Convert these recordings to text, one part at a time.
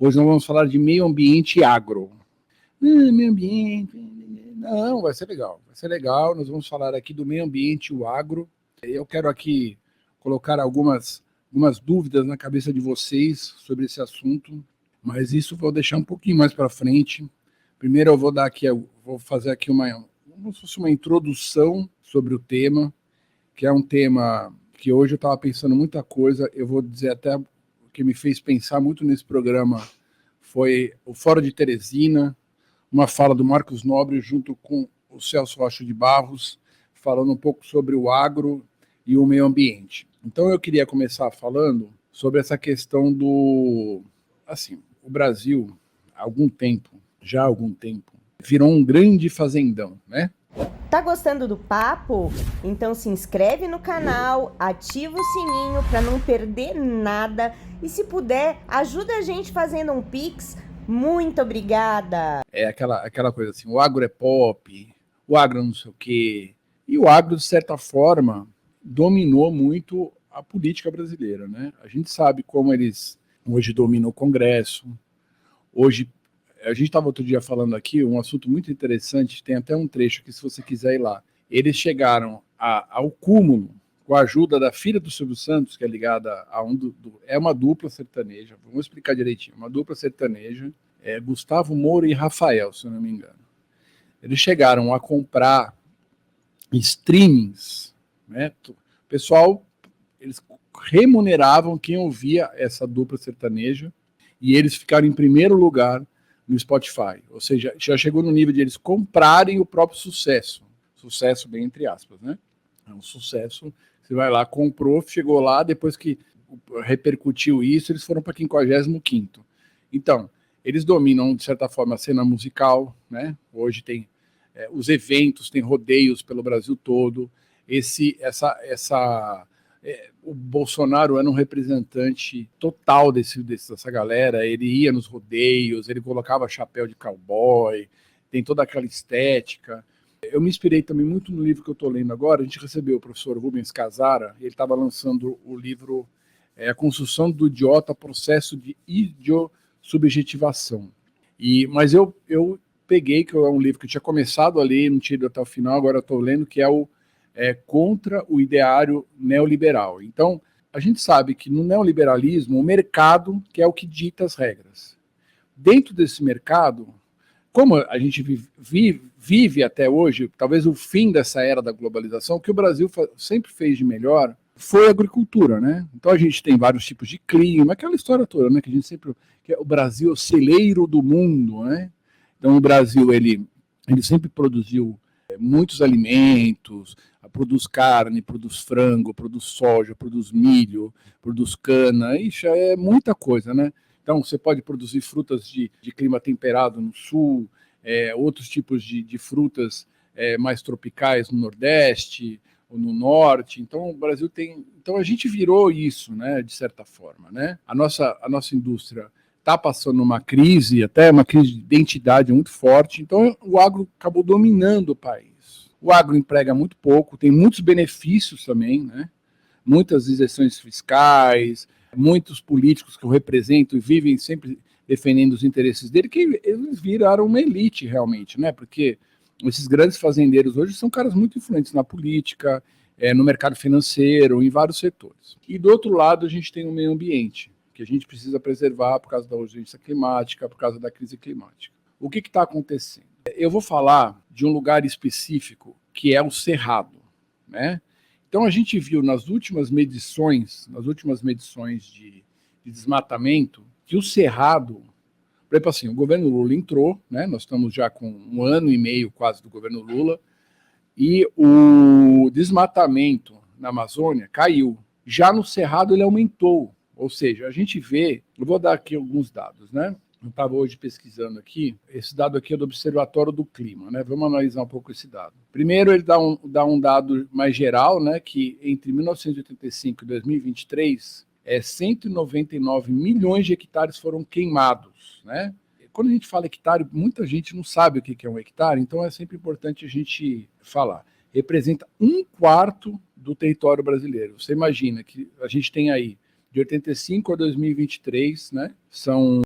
Hoje nós vamos falar de meio ambiente e agro. Meio ambiente, não, vai ser legal, nós vamos falar aqui do meio ambiente e o agro. Eu quero aqui colocar algumas dúvidas na cabeça de vocês sobre esse assunto, mas isso vou deixar um pouquinho mais para frente. Primeiro eu vou fazer aqui como se fosse uma introdução sobre o tema, que é um tema que hoje eu estava pensando muita coisa. Eu vou dizer até o que me fez pensar muito nesse programa foi o Fórum de Teresina, uma fala do Marcos Nobre junto com o Celso Rocha de Barros, falando um pouco sobre o agro e o meio ambiente. Então eu queria começar falando sobre essa questão do... Assim, o Brasil, há algum tempo, virou um grande fazendão, né? Tá gostando do papo? Então se inscreve no canal, ativa o sininho para não perder nada e se puder, ajuda a gente fazendo um Pix. Muito obrigada! É aquela coisa assim, o agro é pop, o agro não sei o quê. E o agro, de certa forma, dominou muito a política brasileira, né? A gente sabe como eles hoje dominam o Congresso. Hoje, a gente estava outro dia falando aqui, um assunto muito interessante, tem até um trecho aqui, se você quiser ir lá. Eles chegaram ao cúmulo com a ajuda da filha do Silvio Santos, que é ligada a é uma dupla sertaneja, vamos explicar direitinho, uma dupla sertaneja, Gustavo Moura e Rafael, se eu não me engano. Eles chegaram a comprar streamings, né? O pessoal, eles remuneravam quem ouvia essa dupla sertaneja e eles ficaram em primeiro lugar no Spotify, ou seja, já chegou no nível de eles comprarem o próprio sucesso bem entre aspas, né? É um sucesso, você vai lá, comprou, chegou lá, depois que repercutiu isso, eles foram para 55º. Então, eles dominam, de certa forma, a cena musical, né? Hoje tem os eventos, tem rodeios pelo Brasil todo. O Bolsonaro era um representante total dessa galera. Ele ia nos rodeios, ele colocava chapéu de cowboy, tem toda aquela estética. Eu me inspirei também muito no livro que eu estou lendo agora. A gente recebeu o professor Rubens Casara, ele estava lançando o livro A Construção do Idiota, Processo de Idiosubjetivação. Mas eu peguei, que é um livro que eu tinha começado a ler, não tinha ido até o final, agora eu estou lendo, que é Contra o Ideário Neoliberal. Então, a gente sabe que no neoliberalismo, o mercado que é o que dita as regras. Dentro desse mercado, como a gente vive até hoje, talvez o fim dessa era da globalização, o que o Brasil sempre fez de melhor foi a agricultura, né? Então a gente tem vários tipos de clima, aquela história toda, né? Que a gente sempre... que o Brasil é o celeiro do mundo, né? Então o Brasil, ele sempre produziu muitos alimentos, produz carne, produz frango, produz soja, produz milho, produz cana, isso é muita coisa, né? Então você pode produzir frutas de clima temperado no sul, outros tipos de frutas mais tropicais no Nordeste ou no Norte. Então o Brasil tem... Então a gente virou isso, né, de certa forma, né? A nossa indústria está passando uma crise, até uma crise de identidade muito forte, então o agro acabou dominando o país. O agro emprega muito pouco, tem muitos benefícios também, né? Muitas isenções fiscais, muitos políticos que o representam e vivem sempre defendendo os interesses dele, que eles viraram uma elite realmente, né? Porque esses grandes fazendeiros hoje são caras muito influentes na política, no mercado financeiro, em vários setores. E do outro lado a gente tem o meio ambiente, que a gente precisa preservar por causa da urgência climática, por causa da crise climática. O que está acontecendo? Eu vou falar de um lugar específico, que é o Cerrado, né? Então a gente viu nas últimas medições de desmatamento, que o Cerrado, por exemplo assim, o governo Lula entrou, né? Nós estamos já com 1 ano e meio quase do governo Lula, e o desmatamento na Amazônia caiu. Já no Cerrado ele aumentou. Ou seja, a gente vê, eu vou dar aqui alguns dados, né? Eu estava hoje pesquisando aqui, esse dado aqui é do Observatório do Clima, né? Vamos analisar um pouco esse dado. Primeiro, ele dá um dado mais geral, né? Que entre 1985 e 2023, 199 milhões de hectares foram queimados, né? Quando a gente fala hectare, muita gente não sabe o que é um hectare, então é sempre importante a gente falar. Representa 1/4 do território brasileiro. Você imagina que a gente tem aí de 85 a 2023, né? São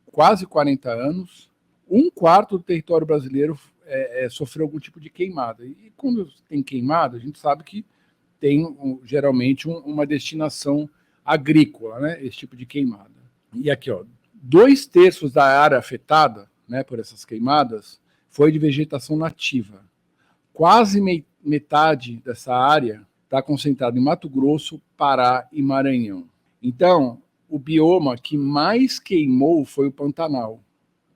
quase 40 anos. Um quarto do território brasileiro sofreu algum tipo de queimada. E quando tem queimada, a gente sabe que tem geralmente uma destinação agrícola, né? Esse tipo de queimada. E aqui, ó, 2/3 da área afetada, né, por essas queimadas foi de vegetação nativa. Quase metade dessa área está concentrada em Mato Grosso, Pará e Maranhão. Então, o bioma que mais queimou foi o Pantanal.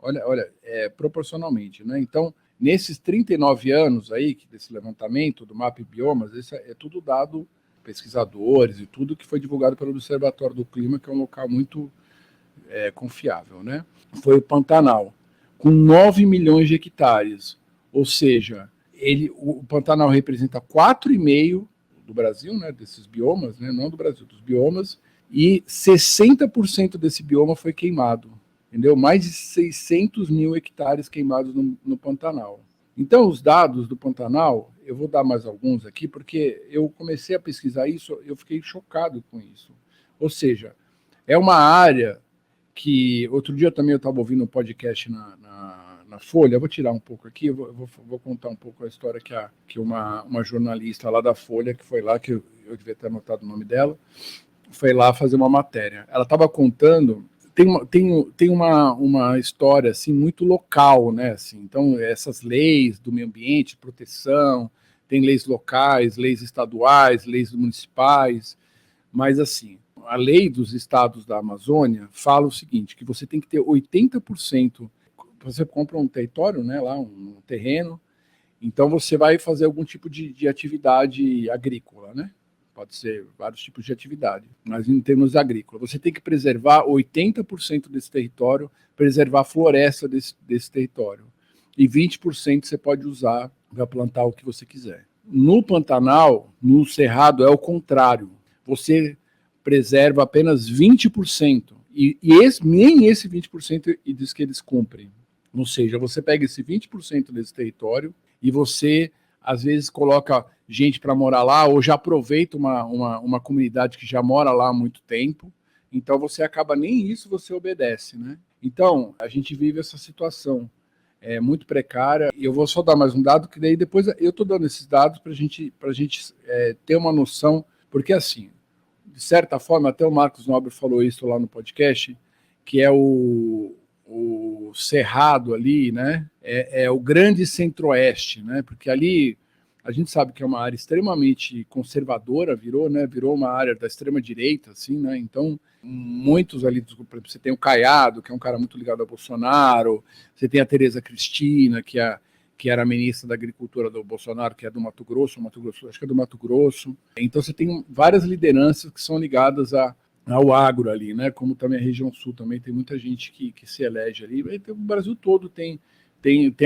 Olha, proporcionalmente, né? Então, nesses 39 anos aí, desse levantamento do Mapa e Biomas, isso é tudo dado pesquisadores e tudo que foi divulgado pelo Observatório do Clima, que é um local muito confiável, né? Foi o Pantanal, com 9 milhões de hectares. Ou seja, o Pantanal representa 4,5% do Brasil, né, desses biomas, né, não do Brasil, dos biomas, e 60% desse bioma foi queimado. Entendeu? Mais de 600 mil hectares queimados no Pantanal. Então, os dados do Pantanal, eu vou dar mais alguns aqui, porque eu comecei a pesquisar isso, eu fiquei chocado com isso. Ou seja, é uma área que... Outro dia também eu estava ouvindo um podcast na Folha, eu vou tirar um pouco aqui, eu vou contar um pouco a história que uma jornalista lá da Folha, que foi lá, que eu devia ter anotado o nome dela, foi lá fazer uma matéria. Ela estava contando... Tem uma história assim muito local, né? Assim, então, essas leis do meio ambiente, proteção, tem leis locais, leis estaduais, leis municipais, mas assim, a lei dos estados da Amazônia fala o seguinte, que você tem que ter 80%, você compra um território, né, lá, um terreno, então você vai fazer algum tipo de atividade agrícola, né? Pode ser vários tipos de atividade, mas em termos agrícolas, você tem que preservar 80% desse território, preservar a floresta desse território, e 20% você pode usar para plantar o que você quiser. No Pantanal, no Cerrado, é o contrário, você preserva apenas 20%, e nem esse 20% diz que eles cumprem. Ou seja, você pega esse 20% desse território e você, às vezes, coloca gente para morar lá, ou já aproveita uma comunidade que já mora lá há muito tempo, então você acaba, nem isso você obedece, né? Então, a gente vive essa situação muito precária, e eu vou só dar mais um dado, que daí depois eu estou dando esses dados para a gente ter uma noção, porque assim, de certa forma, até o Marcos Nobre falou isso lá no podcast, que é o Cerrado ali, né? É o grande centro-oeste, né? Porque ali a gente sabe que é uma área extremamente conservadora, virou uma área da extrema-direita, assim, né? Então, muitos ali, você tem o Caiado, que é um cara muito ligado ao Bolsonaro, você tem a Tereza Cristina, que era a ministra da Agricultura do Bolsonaro, que é do Mato Grosso, acho que é do Mato Grosso. Então, você tem várias lideranças que são ligadas ao agro ali, né? Como também a região sul também tem muita gente que se elege ali. O Brasil todo tem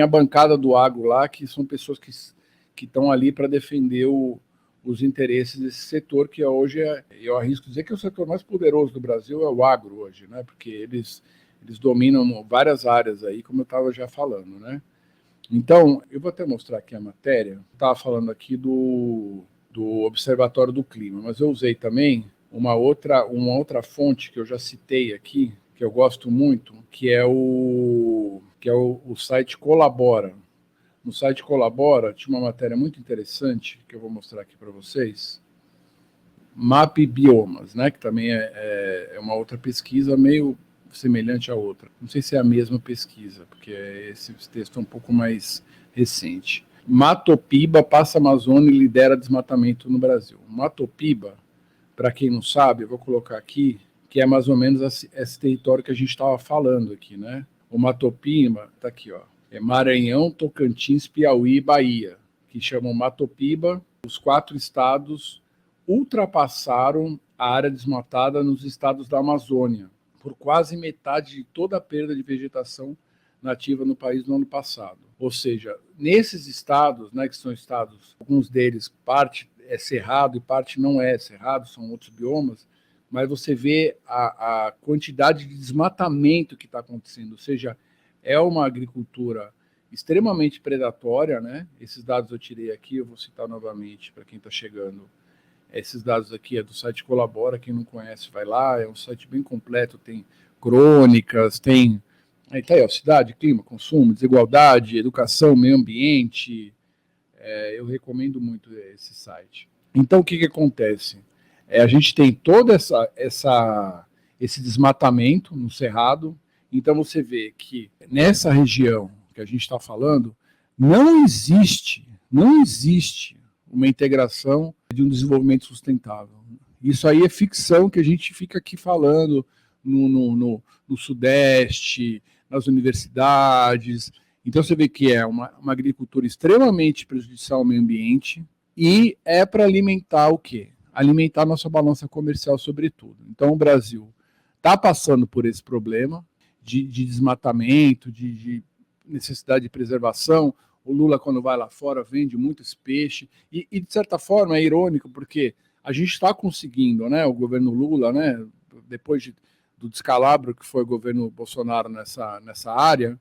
a bancada do agro lá, que são pessoas que estão ali para defender os interesses desse setor, que hoje eu arrisco dizer que é o setor mais poderoso do Brasil, é o agro hoje, né? Porque eles dominam várias áreas aí, como eu estava já falando, né? Então, eu vou até mostrar aqui a matéria. Estava falando aqui do Observatório do Clima, mas eu usei também uma outra fonte que eu já citei aqui, que eu gosto muito, que é o site Colabora. No site Colabora tinha uma matéria muito interessante, que eu vou mostrar aqui para vocês, Mapa e Biomas, né, que também é uma outra pesquisa meio semelhante à outra. Não sei se é a mesma pesquisa, porque esse texto é um pouco mais recente. Matopiba passa a Amazônia e lidera desmatamento no Brasil. Matopiba, para quem não sabe, eu vou colocar aqui, que é mais ou menos esse território que a gente estava falando aqui, né? O Matopiba, está aqui, ó, é Maranhão, Tocantins, Piauí e Bahia, que chamam Matopiba. Os 4 estados ultrapassaram a área desmatada nos estados da Amazônia, por quase metade de toda a perda de vegetação nativa no país no ano passado. Ou seja, nesses estados, né, que são estados, alguns deles, parte é cerrado e parte não é cerrado, são outros biomas, mas você vê a quantidade de desmatamento que está acontecendo, ou seja, é uma agricultura extremamente predatória, né? Esses dados eu tirei aqui, eu vou citar novamente para quem está chegando. Esses dados aqui é do site Colabora, quem não conhece vai lá, é um site bem completo, tem crônicas, tem... Aí tá aí, ó, cidade, clima, consumo, desigualdade, educação, meio ambiente. Eu recomendo muito esse site. Então, o que acontece? A gente tem todo esse desmatamento no Cerrado. Então, você vê que nessa região que a gente está falando, não existe uma integração de um desenvolvimento sustentável. Isso aí é ficção que a gente fica aqui falando no Sudeste, nas universidades. Então você vê que é uma agricultura extremamente prejudicial ao meio ambiente e é para alimentar o quê? Alimentar a nossa balança comercial, sobretudo. Então o Brasil está passando por esse problema de desmatamento, de necessidade de preservação. O Lula, quando vai lá fora, vende muito esse peixe. E de certa forma, é irônico, porque a gente está conseguindo, né, o governo Lula, né, depois do descalabro que foi o governo Bolsonaro nessa área,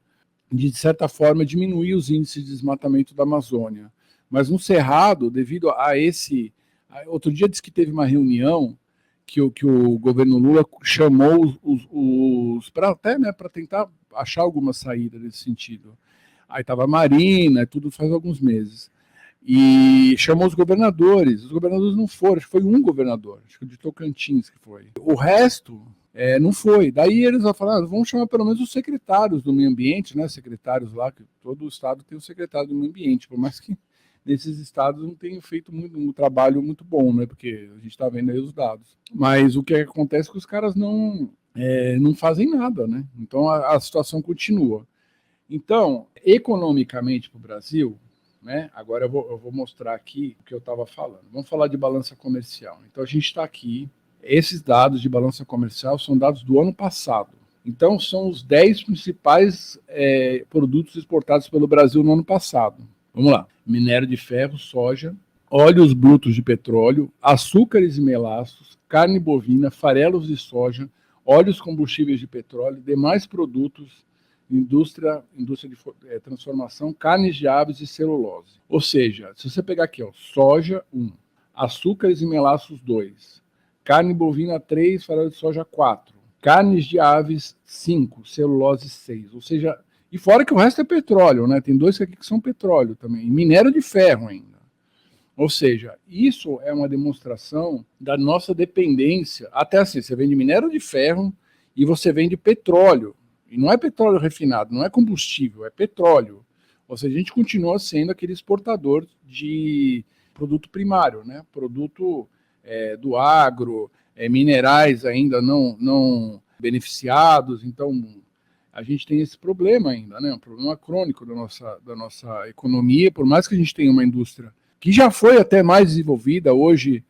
de certa forma, diminuir os índices de desmatamento da Amazônia. Mas no Cerrado, devido a esse... Outro dia disse que teve uma reunião que o governo Lula chamou os para tentar achar alguma saída nesse sentido. Aí estava a Marina, tudo faz alguns meses. E chamou os governadores não foram, acho que foi um governador, acho que de Tocantins que foi. O resto não foi. Daí eles falaram, vamos chamar pelo menos os secretários do meio ambiente, né? Secretários lá, que todo o estado tem um secretário do meio ambiente, por mais que nesses estados não tenham feito um trabalho muito bom, né? Porque a gente está vendo aí os dados. Mas o que acontece é que os caras não fazem nada, né? Então a situação continua. Então, economicamente para o Brasil, né? Agora eu vou mostrar aqui o que eu estava falando. Vamos falar de balança comercial. Então a gente está aqui. Esses dados de balança comercial são dados do ano passado. Então são os 10 principais produtos exportados pelo Brasil no ano passado. Vamos lá. Minério de ferro, soja, óleos brutos de petróleo, açúcares e melaços, carne bovina, farelos de soja, óleos combustíveis de petróleo, demais produtos, indústria de transformação, carnes de aves e celulose. Ou seja, se você pegar aqui, ó, soja 1, açúcares e melaços 2, carne bovina 3, farelo de soja 4, carnes de aves 5, celulose 6. Ou seja, e fora que o resto é petróleo, né? Tem 2 aqui que são petróleo também, e minério de ferro ainda. Ou seja, isso é uma demonstração da nossa dependência. Até assim, você vende minério de ferro e você vende petróleo. E não é petróleo refinado, não é combustível, é petróleo. Ou seja, a gente continua sendo aquele exportador de produto primário, né? Produto do agro, minerais ainda não beneficiados. Então, a gente tem esse problema ainda, né? Um problema crônico da nossa economia, por mais que a gente tenha uma indústria que já foi até mais desenvolvida. Hoje,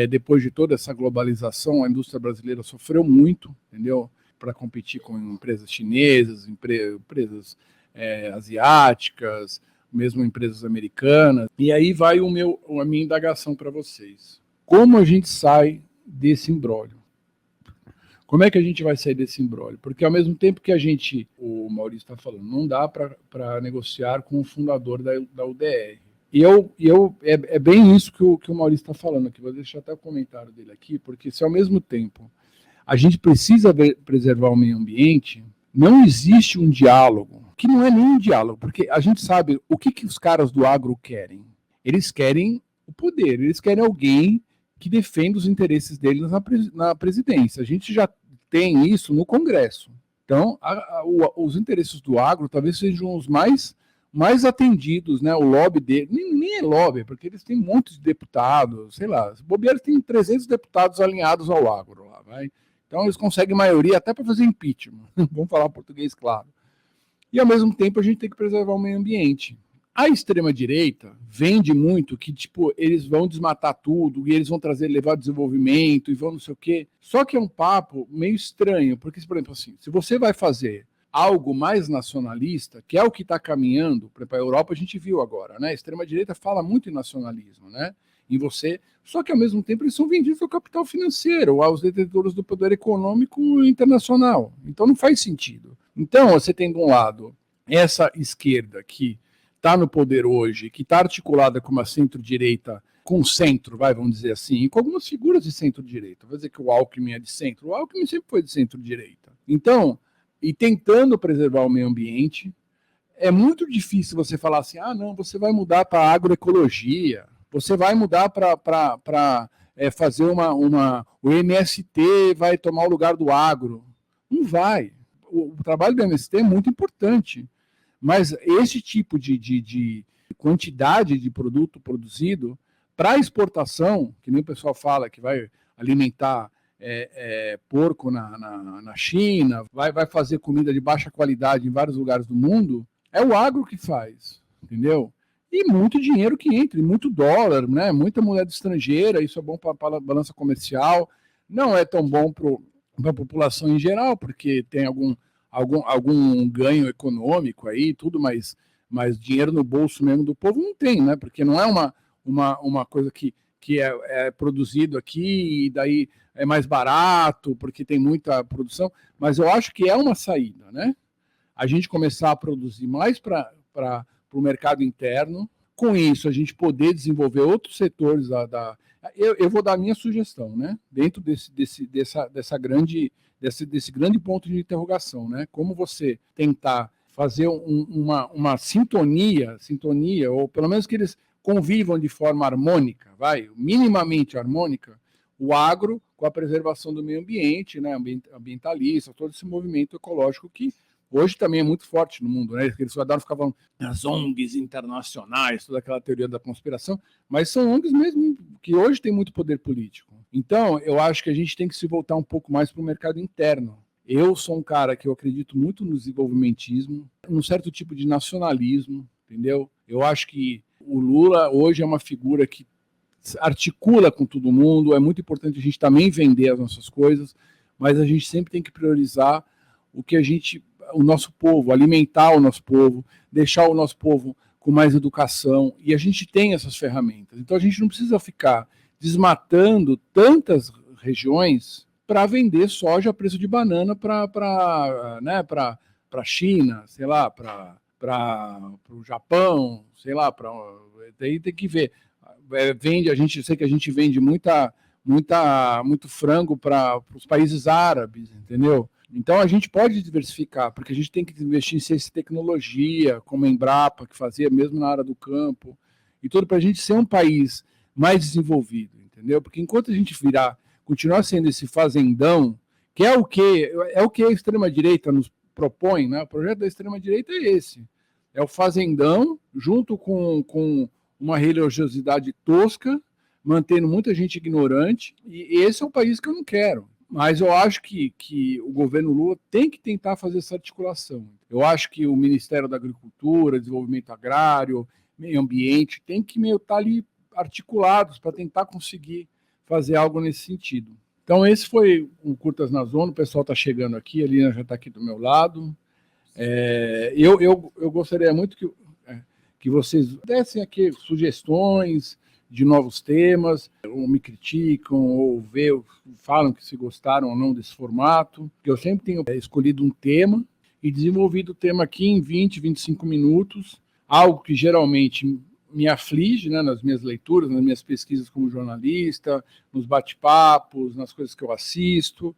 depois de toda essa globalização, a indústria brasileira sofreu muito, entendeu? Para competir com empresas chinesas, empresas asiáticas, mesmo empresas americanas. E aí vai a minha indagação para vocês. Como a gente sai desse imbróglio? Como é que a gente vai sair desse imbróglio? Porque ao mesmo tempo que o Maurício está falando, não dá para negociar com o fundador da UDR. É bem isso que o Maurício está falando aqui. Vou deixar até o comentário dele aqui, porque se ao mesmo tempo a gente precisa preservar o meio ambiente, não existe um diálogo, que não é nem um diálogo, porque a gente sabe o que os caras do agro querem. Eles querem o poder, eles querem alguém que defenda os interesses deles na presidência. A gente já tem isso no Congresso. Então, os interesses do agro talvez sejam os mais atendidos, né? O lobby dele, nem é lobby, porque eles têm um monte de deputados, sei lá, bobeira tem 300 deputados alinhados ao agro lá, vai. Então eles conseguem maioria até para fazer impeachment, vamos falar português claro. E ao mesmo tempo a gente tem que preservar o meio ambiente. A extrema-direita vende muito que, tipo, eles vão desmatar tudo e eles vão levar desenvolvimento e vão não sei o quê. Só que é um papo meio estranho, porque, por exemplo, assim, se você vai fazer algo mais nacionalista, que é o que está caminhando, para a Europa a gente viu agora, né? A extrema-direita fala muito em nacionalismo, né? Em você, só que ao mesmo tempo eles são vendidos ao capital financeiro, aos detentores do poder econômico internacional. Então não faz sentido. Então você tem de um lado essa esquerda que está no poder hoje, que está articulada com uma centro-direita com centro, vamos dizer assim, e com algumas figuras de centro-direita. Vou dizer que o Alckmin é de centro. O Alckmin sempre foi de centro-direita. Então, e tentando preservar o meio ambiente, é muito difícil você falar assim, não, você vai mudar para agroecologia, você vai mudar para fazer o MST vai tomar o lugar do agro. Não vai. O trabalho do MST é muito importante, mas esse tipo de quantidade de produto produzido para exportação, que nem o pessoal fala que vai alimentar porco na China, vai fazer comida de baixa qualidade em vários lugares do mundo, é o agro que faz, entendeu? E muito dinheiro que entra, e muito dólar, né? Muita moeda estrangeira, isso é bom para a balança comercial, não é tão bom para a população em geral, porque tem algum ganho econômico aí, tudo, mas dinheiro no bolso mesmo do povo não tem, né? Porque não é uma coisa que é produzido aqui e daí é mais barato, porque tem muita produção, mas eu acho que é uma saída, né? A gente começar a produzir mais para o mercado interno, com isso a gente poder desenvolver outros setores eu vou dar a minha sugestão, né? Dentro desse grande ponto de interrogação, né? Como você tentar fazer uma sintonia, ou pelo menos que eles convivam de forma harmônica, minimamente harmônica, o agro com a preservação do meio ambiente, né? Ambientalista, todo esse movimento ecológico que hoje também é muito forte no mundo, né? Eles adoram ficar falando das ONGs internacionais, toda aquela teoria da conspiração, mas são ONGs mesmo que hoje têm muito poder político. Então, eu acho que a gente tem que se voltar um pouco mais para o mercado interno. Eu sou um cara que eu acredito muito no desenvolvimentismo, num certo tipo de nacionalismo, entendeu? Eu acho que o Lula hoje é uma figura que articula com todo mundo, é muito importante a gente também vender as nossas coisas, mas a gente sempre tem que priorizar o nosso povo, alimentar o nosso povo, deixar o nosso povo com mais educação, e a gente tem essas ferramentas. Então a gente não precisa ficar desmatando tantas regiões para vender soja a preço de banana para a China, sei lá, para o Japão, sei lá, daí tem que ver. Sei que a gente vende muito frango para os países árabes, entendeu? Então a gente pode diversificar, porque a gente tem que investir em ciência e tecnologia, como a Embrapa, que fazia mesmo na área do campo, e tudo para a gente ser um país mais desenvolvido, entendeu? Porque enquanto a gente continuar sendo esse fazendão, que é o que a extrema-direita nos propõe, né? O projeto da extrema-direita é esse. É o fazendão, junto com uma religiosidade tosca, mantendo muita gente ignorante, e esse é o país que eu não quero. Mas eu acho que o governo Lula tem que tentar fazer essa articulação. Eu acho que o Ministério da Agricultura, Desenvolvimento Agrário, Meio Ambiente, tem que estar ali articulados para tentar conseguir fazer algo nesse sentido. Então esse foi o Curtas na Zona, o pessoal está chegando aqui, a Lina já está aqui do meu lado. Eu gostaria muito que vocês dessem aqui sugestões de novos temas, ou me criticam, ou falam que se gostaram ou não desse formato, que eu sempre tenho escolhido um tema e desenvolvido o tema aqui em 20, 25 minutos, algo que geralmente me aflige, né, nas minhas leituras, nas minhas pesquisas como jornalista, nos bate-papos, nas coisas que eu assisto,